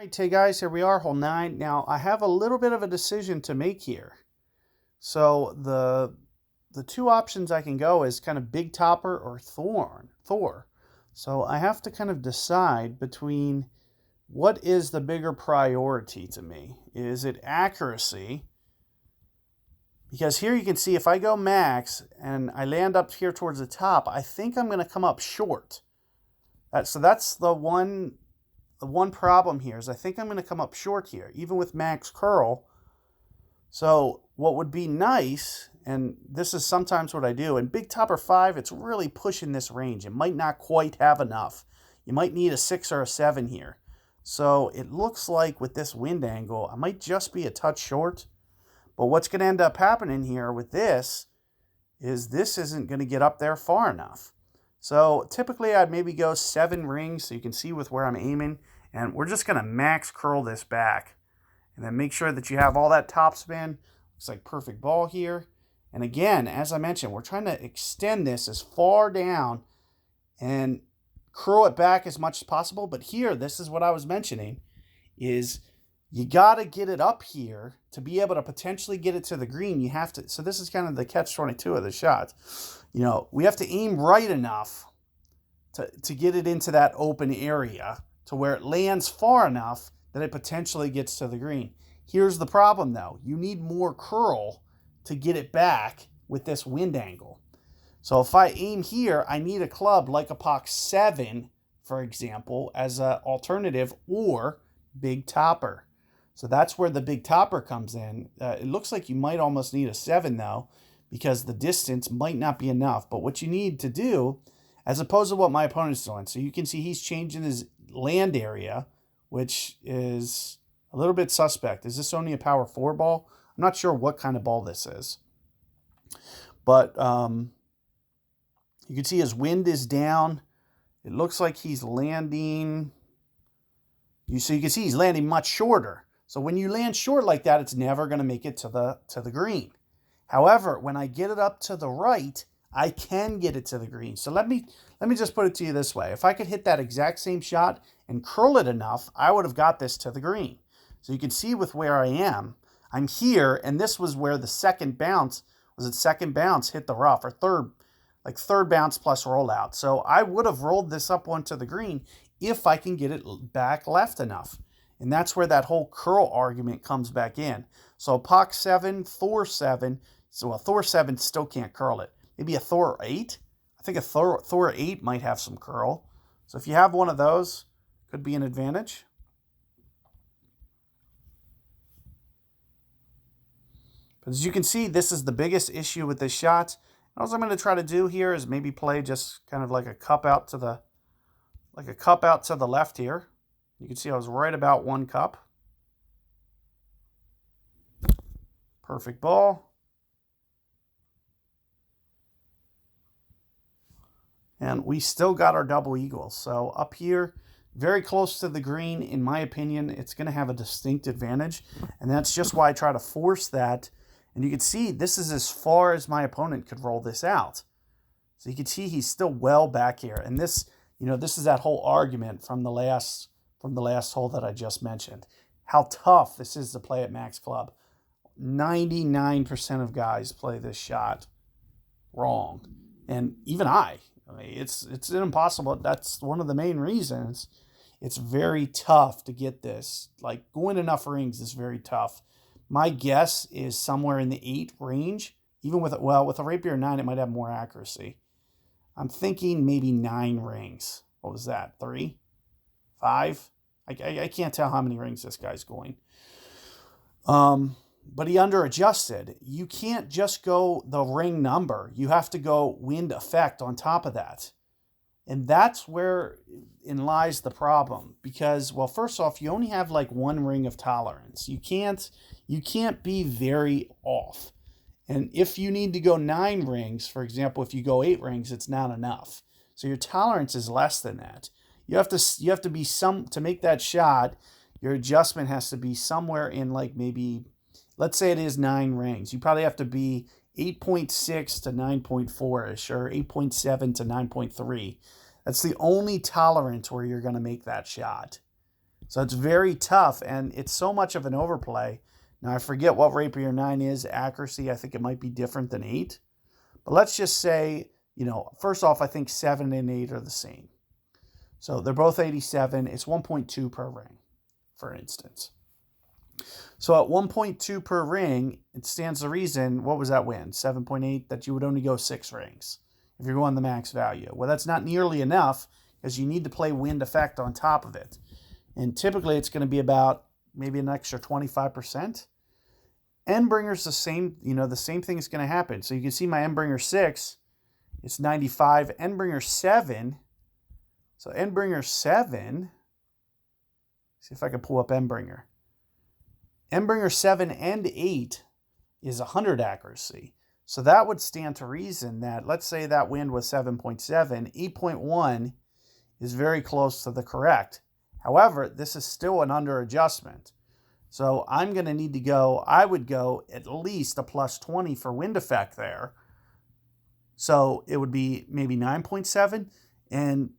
Right, hey guys, here we are, hole 9. Now, I have a little bit of a decision to make here. So, the two options I can go is kind of Big Topper or Thor. So, I have to kind of decide between what is the bigger priority to me. Is it accuracy? Because here you can see if I go max and I land up here towards the top, I think I'm going to come up short. So that's the one problem here is I think I'm going to come up short here, even with max curl. So what would be nice, and this is sometimes what I do, in Big Topper 5, it's really pushing this range. It might not quite have enough. You might need a 6 or a 7 here. So it looks like with this wind angle, I might just be a touch short. But what's going to end up happening here with this is this isn't going to get up there far enough. So typically I'd maybe go 7 rings so you can see with where I'm aiming. And we're just going to max curl this back. And then make sure that you have all that topspin. Looks like perfect ball here. And again, as I mentioned, we're trying to extend this as far down and curl it back as much as possible. But here, this is what I was mentioning, is you got to get it up here to be able to potentially get it to the green. You have to, so this is kind of the catch-22 of the shot. You know, we have to aim right enough to get it into that open area to where it lands far enough that it potentially gets to the green. Here's the problem though. You need more curl to get it back with this wind angle. So if I aim here, I need a club like a Pak 7, for example, as an alternative, or Big Topper. So that's where the Big Topper comes in. It looks like you might almost need a 7 though, because the distance might not be enough. But what you need to do, as opposed to what my opponent's doing, so you can see he's changing his land area, which is a little bit suspect. Is this only a power 4 ball? I'm not sure what kind of ball this is. But you can see his wind is down. It looks like he's landing. So you can see he's landing much shorter. So when you land short like that, it's never going to make it to the green. However, when I get it up to the right, I can get it to the green. So let me just put it to you this way. If I could hit that exact same shot and curl it enough, I would have got this to the green. So you can see with where I am, I'm here, and this was where the second bounce, hit the rough, or third bounce plus rollout. So I would have rolled this up onto the green if I can get it back left enough. And that's where that whole curl argument comes back in. So Pak 7, Thor 7, so a Thor 7 still can't curl it. Maybe a Thor 8? I think a Thor 8 might have some curl. So if you have one of those, could be an advantage. But as you can see, this is the biggest issue with this shot. All I'm going to try to do here is maybe play just kind of like a cup out to the left here. You can see I was right about 1 cup. Perfect ball. And we still got our double eagle. So up here, very close to the green, in my opinion, it's going to have a distinct advantage. And that's just why I try to force that. And you can see this is as far as my opponent could roll this out. So you can see he's still well back here. And this, this is that whole argument from the last hole that I just mentioned. How tough this is to play at Max Club. 99% of guys play this shot wrong. And even I mean, it's impossible. That's one of the main reasons. It's very tough to get this. Like, going enough rings is very tough. My guess is somewhere in the 8 range. Even with a Rapier 9, it might have more accuracy. I'm thinking maybe 9 rings. What was that? 3? 5? I can't tell how many rings this guy's going. But he under-adjusted. You can't just go the ring number. You have to go wind effect on top of that. And that's where lies the problem. Because, well, first off, you only have like 1 ring of tolerance. You can't be very off. And if you need to go 9 rings, for example, if you go 8 rings, it's not enough. So your tolerance is less than that. You have to be to make that shot, your adjustment has to be somewhere in like maybe, let's say it is 9 rings. You probably have to be 8.6 to 9.4-ish, or 8.7 to 9.3. That's the only tolerance where you're going to make that shot. So it's very tough, and it's so much of an overplay. Now, I forget what Rapier 9 is, accuracy. I think it might be different than 8. But let's just say, first off, I think 7 and 8 are the same. So they're both 87. It's 1.2 per ring, for instance. So at 1.2 per ring, it stands to reason, what was that win? 7.8, that you would only go 6 rings if you're going the max value. Well, that's not nearly enough because you need to play wind effect on top of it. And typically it's going to be about maybe an extra 25%. Endbringer's the same, the same thing is going to happen. So you can see my Endbringer 6, it's 95. Endbringer 7, so Endbringer 7, see if I can pull up Endbringer. Endbringer 7 and 8 is 100 accuracy. So that would stand to reason that, let's say that wind was 7.7, 8.1 is very close to the correct. However, this is still an under adjustment. So I'm going to need to go, I would go at least a plus 20 for wind effect there. So it would be maybe 9.7. And,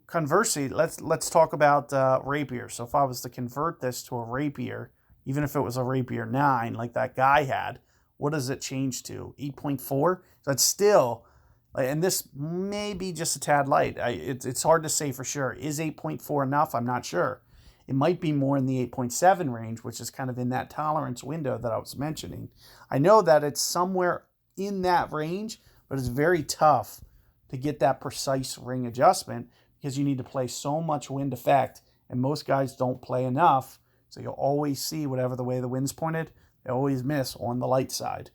conversely, let's talk about Rapier. So if I was to convert this to a Rapier, even if it was a Rapier 9 like that guy had, what does it change to? 8.4? That's still, and this may be just a tad light. It's hard to say for sure. Is 8.4 enough? I'm not sure. It might be more in the 8.7 range, which is kind of in that tolerance window that I was mentioning. I know that it's somewhere in that range, but it's very tough to get that precise ring adjustment because you need to play so much wind effect, and most guys don't play enough. So you'll always see whatever the way the wind's pointed, they always miss on the light side.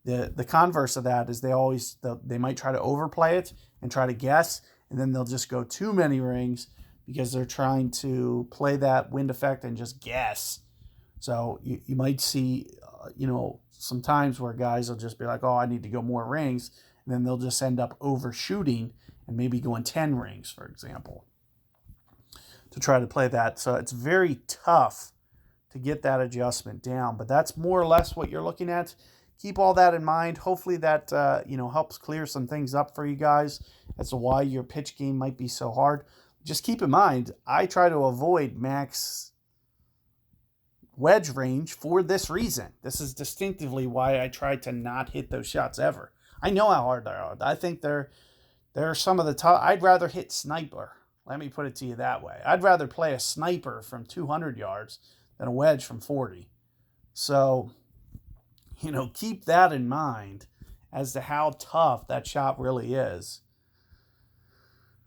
The converse of that is they might try to overplay it and try to guess, and then they'll just go too many rings because they're trying to play that wind effect and just guess. So you might see, some times where guys will just be like, oh, I need to go more rings, and then they'll just end up overshooting and maybe going 10 rings, for example, to try to play that. So it's very tough to get that adjustment down, but that's more or less what you're looking at. Keep all that in mind. Hopefully that, helps clear some things up for you guys as to why your pitch game might be so hard. Just keep in mind, I try to avoid max wedge range for this reason. This is distinctively why I try to not hit those shots ever. I know how hard they are. I think they're some of the top. I'd rather hit sniper. Let me put it to you that way. I'd rather play a sniper from 200 yards than a wedge from 40. So, keep that in mind as to how tough that shot really is.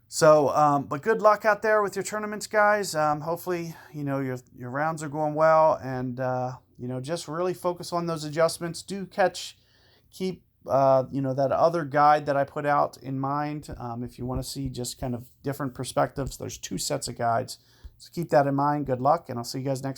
So, but good luck out there with your tournaments, guys. Hopefully, your rounds are going well, and just really focus on those adjustments. Keep that other guide that I put out in mind. If you want to see just kind of different perspectives, there's 2 sets of guides. So keep that in mind. Good luck, and I'll see you guys next time.